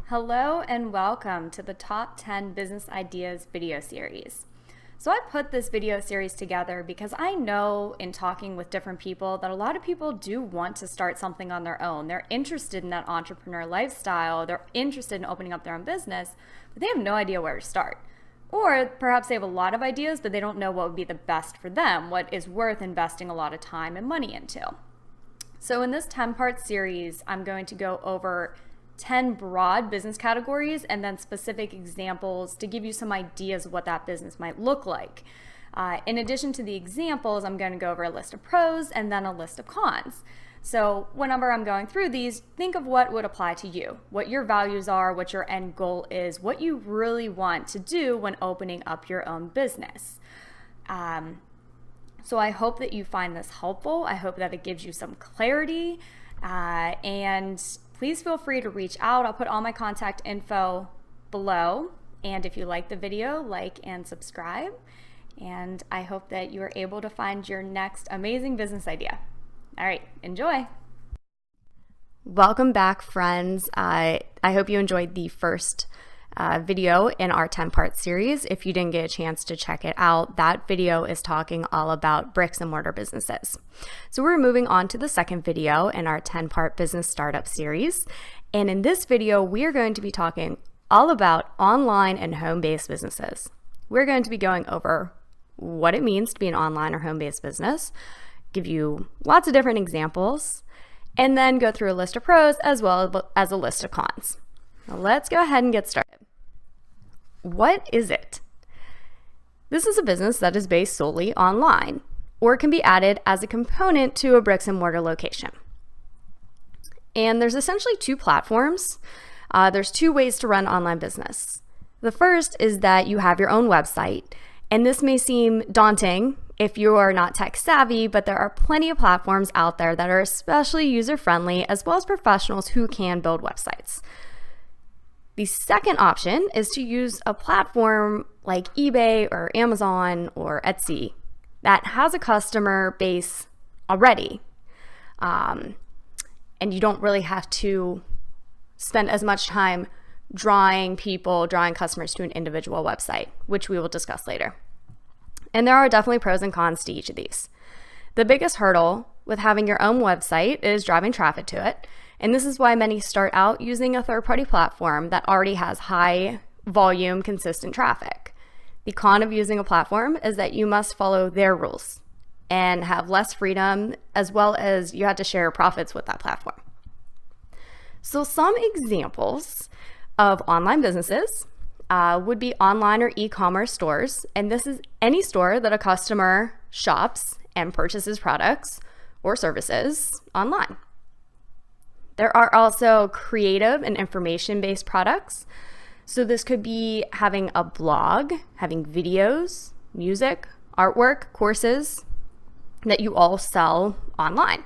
Hello and welcome to the Top 10 Business Ideas video series. So I put this video series together because I know in talking with different people that a lot of people do want to start something on their own. They're interested in that entrepreneur lifestyle. They're interested in opening up their own business, but they have no idea where to start. Or perhaps they have a lot of ideas, but they don't know what would be the best for them, what is worth investing a lot of time and money into. So in this 10-part series, I'm going to go over 10 broad business categories and then specific examples to give you some ideas of what that business might look like. In addition to the examples, I'm going to go over a list of pros and then a list of cons. So whenever I'm going through these, think of what would apply to you, what your values are, what your end goal is, what you really want to do when opening up your own business. So I hope that you find this helpful. I hope that it gives you some clarity, and please feel free to reach out. I'll put all my contact info below. And if you like the video, like and subscribe. And I hope that you are able to find your next amazing business idea. All right, enjoy. Welcome back, friends. I hope you enjoyed the first video in our 10-part series. If you didn't get a chance to check it out, that video is talking all about bricks and mortar businesses. So we're moving on to the second video in our 10-part business startup series. And in this video, we are going to be talking all about online and home-based businesses. We're going to be going over what it means to be an online or home-based business, give you lots of different examples, and then go through a list of pros as well as a list of cons. Now let's go ahead and get started. What is it? This is a business that is based solely online or can be added as a component to a bricks and mortar location. And there's essentially two platforms. There's two ways to run online business. The first is that you have your own website, and this may seem daunting if you are not tech savvy, but there are plenty of platforms out there that are especially user-friendly as well as professionals who can build websites. The second option is to use a platform like eBay or Amazon or Etsy that has a customer base already. And you don't really have to spend as much time drawing customers to an individual website, which we will discuss later. And there are definitely pros and cons to each of these. The biggest hurdle with having your own website is driving traffic to it. And this is why many start out using a third-party platform that already has high volume, consistent traffic. The con of using a platform is that you must follow their rules and have less freedom, as well as you have to share profits with that platform. So some examples of online businesses would be online or e-commerce stores. And this is any store that a customer shops and purchases products or services online. There are also creative and information-based products. So this could be having a blog, having videos, music, artwork, courses that you all sell online.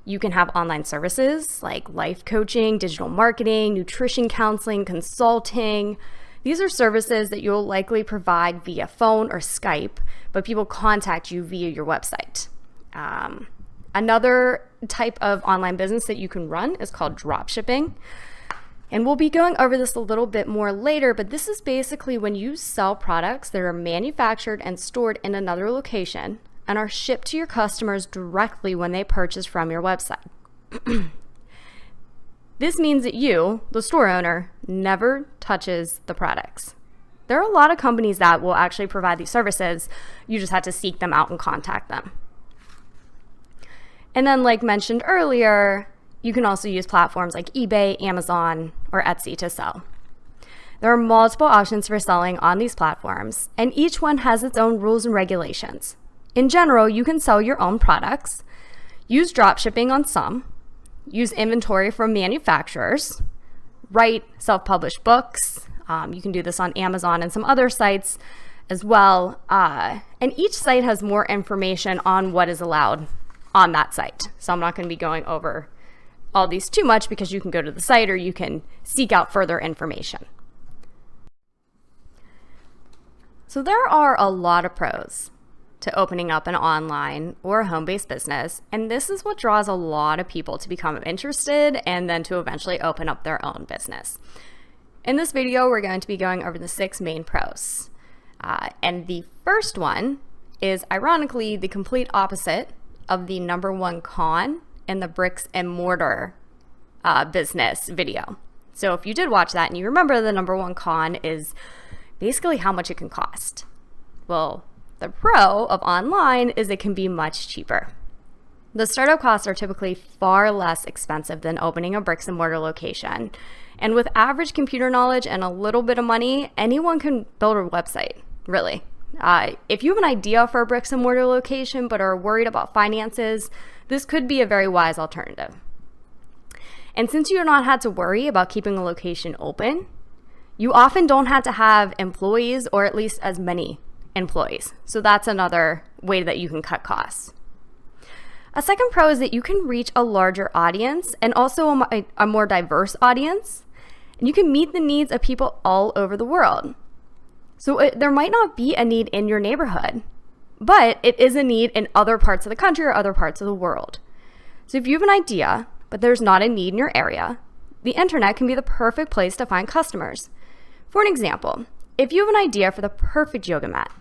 You can have online services like life coaching, digital marketing, nutrition counseling, consulting. These are services that you'll likely provide via phone or Skype, but people contact you via your website. Another type of online business that you can run is called drop shipping. And we'll be going over this a little bit more later, but this is basically when you sell products that are manufactured and stored in another location and are shipped to your customers directly when they purchase from your website. This means that you, the store owner, never touches the products. There are a lot of companies that will actually provide these services. You just have to seek them out and contact them. And then, like mentioned earlier, you can also use platforms like eBay, Amazon, or Etsy to sell. There are multiple options for selling on these platforms, and each one has its own rules and regulations. In general, you can sell your own products, use dropshipping on some, use inventory from manufacturers, write self-published books. You can do this on Amazon and some other sites as well. And each site has more information on what is allowed on that site. So I'm not going to be going over all these too much because you can go to the site or you can seek out further information. So there are a lot of pros. to opening up an online or a home-based business, and this is what draws a lot of people to become interested and then to eventually open up their own business. In this video, we're going to be going over the 6 main pros. And the first one is ironically the complete opposite of the number 1 con in the bricks and mortar business video. So if you did watch that and you remember, the number 1 con is basically how much it can cost. Well, the pro of online is it can be much cheaper. The startup costs are typically far less expensive than opening a bricks and mortar location. And with average computer knowledge and a little bit of money, anyone can build a website, really. If you have an idea for a bricks and mortar location but are worried about finances, this could be a very wise alternative. And since you do not have to worry about keeping a location open, you often don't have to have employees, or at least as many employees. So that's another way that you can cut costs. A second pro is that you can reach a larger audience and also a more diverse audience, and you can meet the needs of people all over the world. So there might not be a need in your neighborhood, but it is a need in other parts of the country or other parts of the world. So if you have an idea, but there's not a need in your area, the internet can be the perfect place to find customers. For an example, if you have an idea for the perfect yoga mat,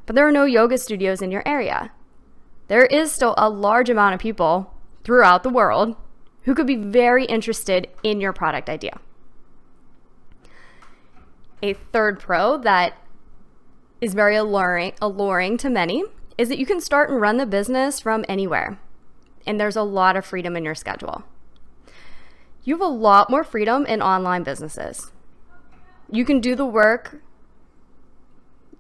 but there are no yoga studios in your area, there is still a large amount of people throughout the world who could be very interested in your product idea. A third pro that is very alluring to many is that you can start and run the business from anywhere, and there's a lot of freedom in your schedule. You have a lot more freedom in online businesses. You can do the work.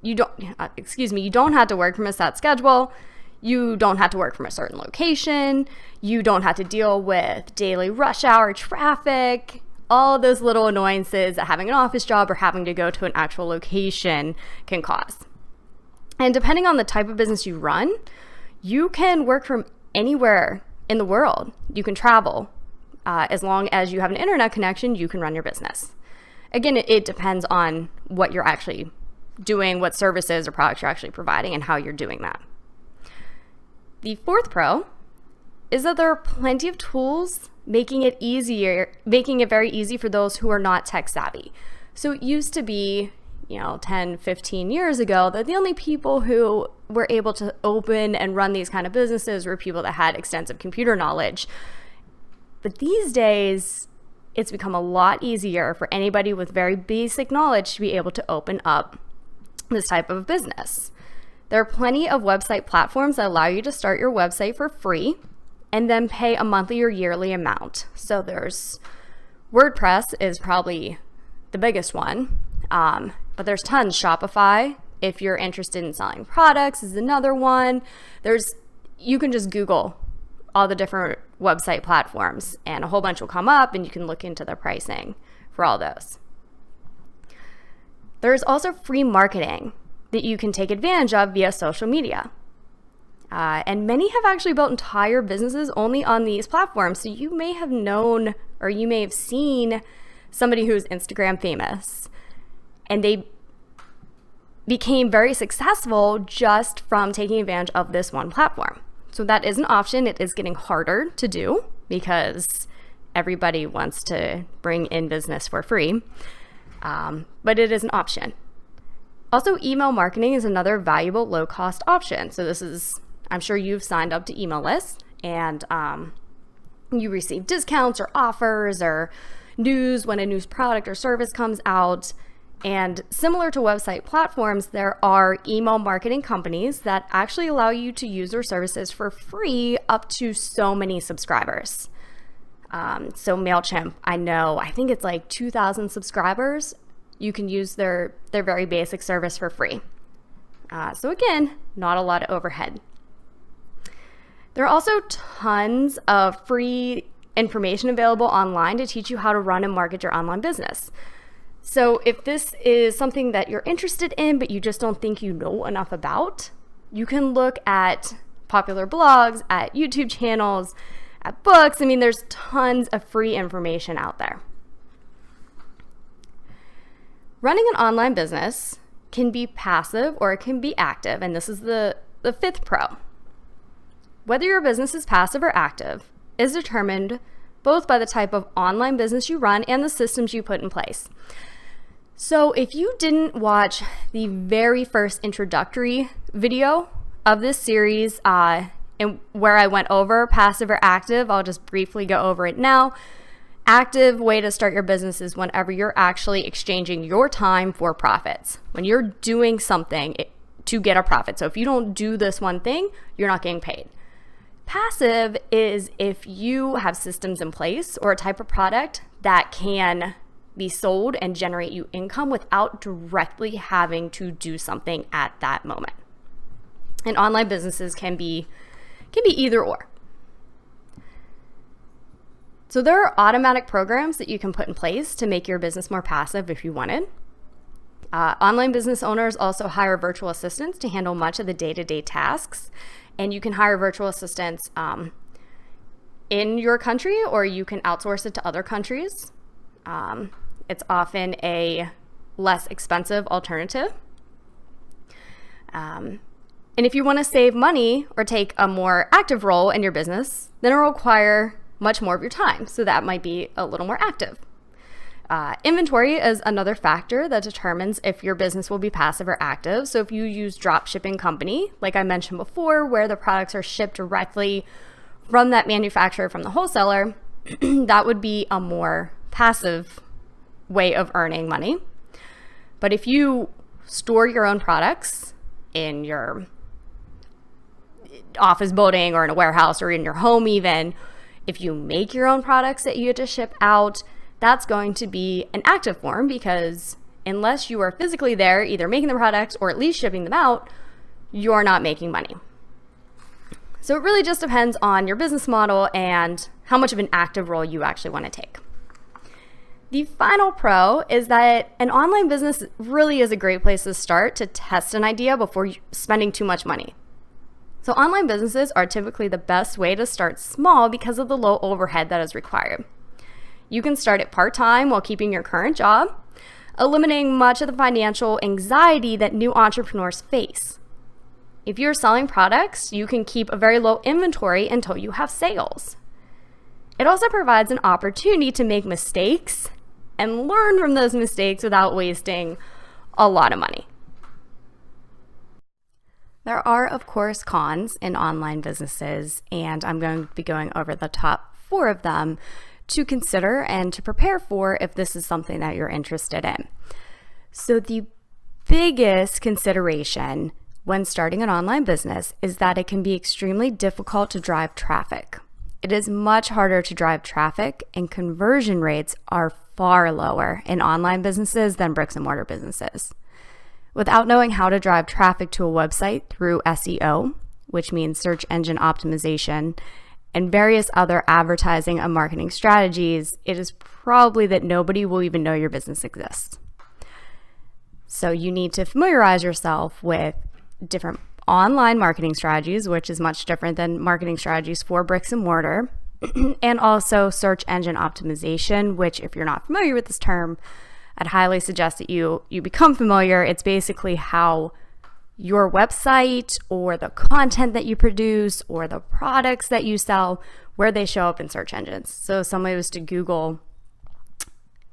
You don't have to work from a set schedule. You don't have to work from a certain location. You don't have to deal with daily rush hour traffic, all of those little annoyances that having an office job or having to go to an actual location can cause. And depending on the type of business you run, you can work from anywhere in the world. You can travel. As long as you have an internet connection, you can run your business. Again, it depends on what you're actually doing, what services or products you're actually providing, and how you're doing that. The fourth pro is that there are plenty of tools making it very easy for those who are not tech savvy. So it used to be, 10, 15 years ago that the only people who were able to open and run these kind of businesses were people that had extensive computer knowledge. But these days, it's become a lot easier for anybody with very basic knowledge to be able to open up this type of business. There are plenty of website platforms that allow you to start your website for free and then pay a monthly or yearly amount. So there's WordPress is probably the biggest one, but there's tons. Shopify, if you're interested in selling products, is another one. You can just Google all the different website platforms and a whole bunch will come up and you can look into the pricing for all those. There's also free marketing that you can take advantage of via social media. And many have actually built entire businesses only on these platforms. So you may have known or you may have seen somebody who's Instagram famous and they became very successful just from taking advantage of this one platform. So that is an option. It is getting harder to do because everybody wants to bring in business for free, but it is an option. Also, email marketing is another valuable low-cost option. So I'm sure you've signed up to email lists and you receive discounts or offers or news when a new product or service comes out. And similar to website platforms, there are email marketing companies that actually allow you to use their services for free up to so many subscribers. So MailChimp, I think it's like 2,000 subscribers. You can use their very basic service for free. So again, not a lot of overhead. There are also tons of free information available online to teach you how to run and market your online business. So if this is something that you're interested in, but you just don't think you know enough about, you can look at popular blogs, at YouTube channels, at books. There's tons of free information out there. Running an online business can be passive or it can be active. And this is the the fifth pro. Whether your business is passive or active is determined both by the type of online business you run and the systems you put in place. So if you didn't watch the very first introductory video of this series, and where I went over passive or active, I'll just briefly go over it now. Active way to start your business is whenever you're actually exchanging your time for profits. When you're doing something to get a profit. So if you don't do this one thing, you're not getting paid. Passive is if you have systems in place or a type of product that can be sold and generate you income without directly having to do something at that moment. And online businesses can be either or. So there are automatic programs that you can put in place to make your business more passive if you wanted. Online business owners also hire virtual assistants to handle much of the day-to-day tasks. And you can hire virtual assistants in your country, or you can outsource it to other countries. It's often a less expensive alternative. And if you want to save money or take a more active role in your business, then it will require much more of your time. So that might be a little more active. Inventory is another factor that determines if your business will be passive or active. So if you use drop shipping company, like I mentioned before, where the products are shipped directly from that manufacturer, from the wholesaler, that would be a more passive way of earning money. But if you store your own products in your office building or in a warehouse or in your home even, if you make your own products that you get to ship out, that's going to be an active form, because unless you are physically there, either making the products or at least shipping them out, you're not making money. So it really just depends on your business model and how much of an active role you actually want to take. The final pro is that an online business really is a great place to start to test an idea before spending too much money. So online businesses are typically the best way to start small because of the low overhead that is required. You can start it part-time while keeping your current job, eliminating much of the financial anxiety that new entrepreneurs face. If you're selling products, you can keep a very low inventory until you have sales. It also provides an opportunity to make mistakes and learn from those mistakes without wasting a lot of money. There are, of course, cons in online businesses, and I'm going to be going over the top 4 of them to consider and to prepare for if this is something that you're interested in. So the biggest consideration when starting an online business is that it can be extremely difficult to drive traffic. It is much harder to drive traffic, and conversion rates are far lower in online businesses than bricks and mortar businesses. Without knowing how to drive traffic to a website through SEO, which means search engine optimization, and various other advertising and marketing strategies, it is probably that nobody will even know your business exists. So you need to familiarize yourself with different online marketing strategies, which is much different than marketing strategies for bricks and mortar, and also search engine optimization, which, if you're not familiar with this term, I'd highly suggest that you become familiar. It's basically how your website or the content that you produce or the products that you sell, where they show up in search engines. So if somebody was to Google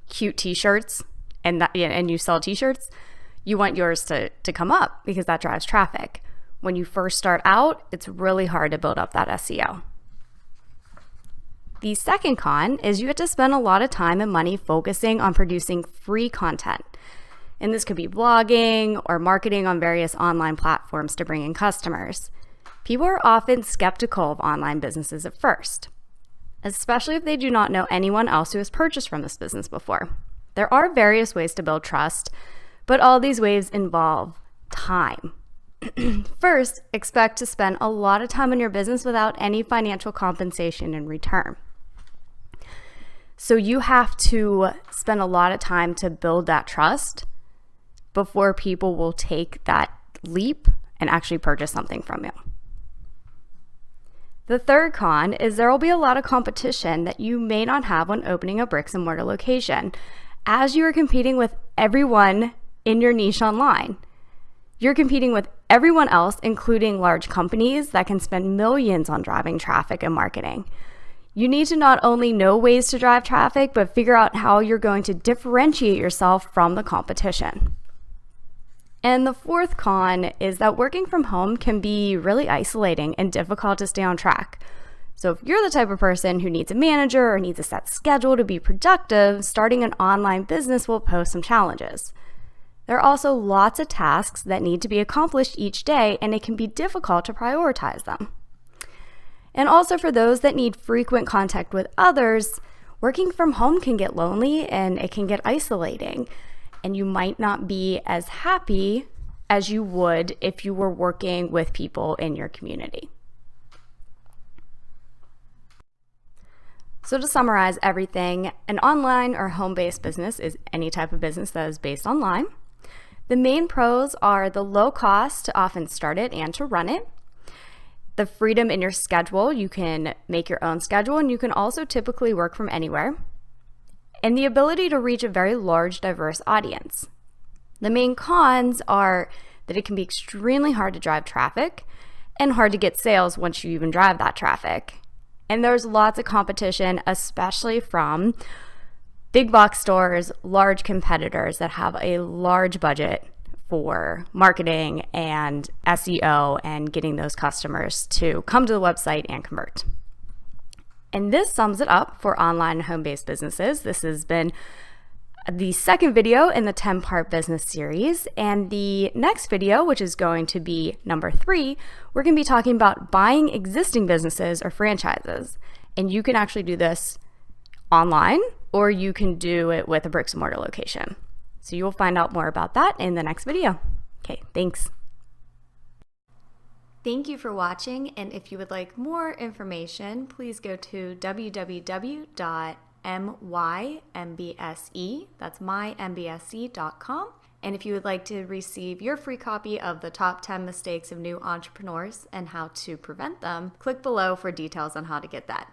cute t-shirts and you sell t-shirts, you want yours to come up because that drives traffic. When you first start out, it's really hard to build up that SEO. The second con is you have to spend a lot of time and money focusing on producing free content. And this could be blogging or marketing on various online platforms to bring in customers. People are often skeptical of online businesses at first, especially if they do not know anyone else who has purchased from this business before. There are various ways to build trust, but all these ways involve time. First, expect to spend a lot of time on your business without any financial compensation in return. So you have to spend a lot of time to build that trust before people will take that leap and actually purchase something from you. The third con is there will be a lot of competition that you may not have when opening a bricks and mortar location, as you are competing with everyone in your niche online. You're competing with everyone else, including large companies that can spend millions on driving traffic and marketing. You need to not only know ways to drive traffic, but figure out how you're going to differentiate yourself from the competition. And the fourth con is that working from home can be really isolating and difficult to stay on track. So if you're the type of person who needs a manager or needs a set schedule to be productive, starting an online business will pose some challenges. There are also lots of tasks that need to be accomplished each day, and it can be difficult to prioritize them. And also for those that need frequent contact with others, working from home can get lonely and it can get isolating, and you might not be as happy as you would if you were working with people in your community. So to summarize everything, an online or home-based business is any type of business that is based online. The main pros are the low cost to often start it and to run it, the freedom in your schedule, you can make your own schedule, and you can also typically work from anywhere, and the ability to reach a very large, diverse audience. The main cons are that it can be extremely hard to drive traffic and hard to get sales once you even drive that traffic. And there's lots of competition, especially from big box stores, large competitors that have a large budget for marketing and SEO and getting those customers to come to the website and convert. And this sums it up for online and home-based businesses. This has been the second video in the 10-part business series. And the next video, which is going to be number 3, we're going to be talking about buying existing businesses or franchises. And you can actually do this online, or you can do it with a bricks and mortar location. So you will find out more about that in the next video. Okay, thanks. Thank you for watching, and if you would like more information, please go to www.mymbse, that's mymbse.com. And if you would like to receive your free copy of the top 10 mistakes of new entrepreneurs and how to prevent them, click below for details on how to get that.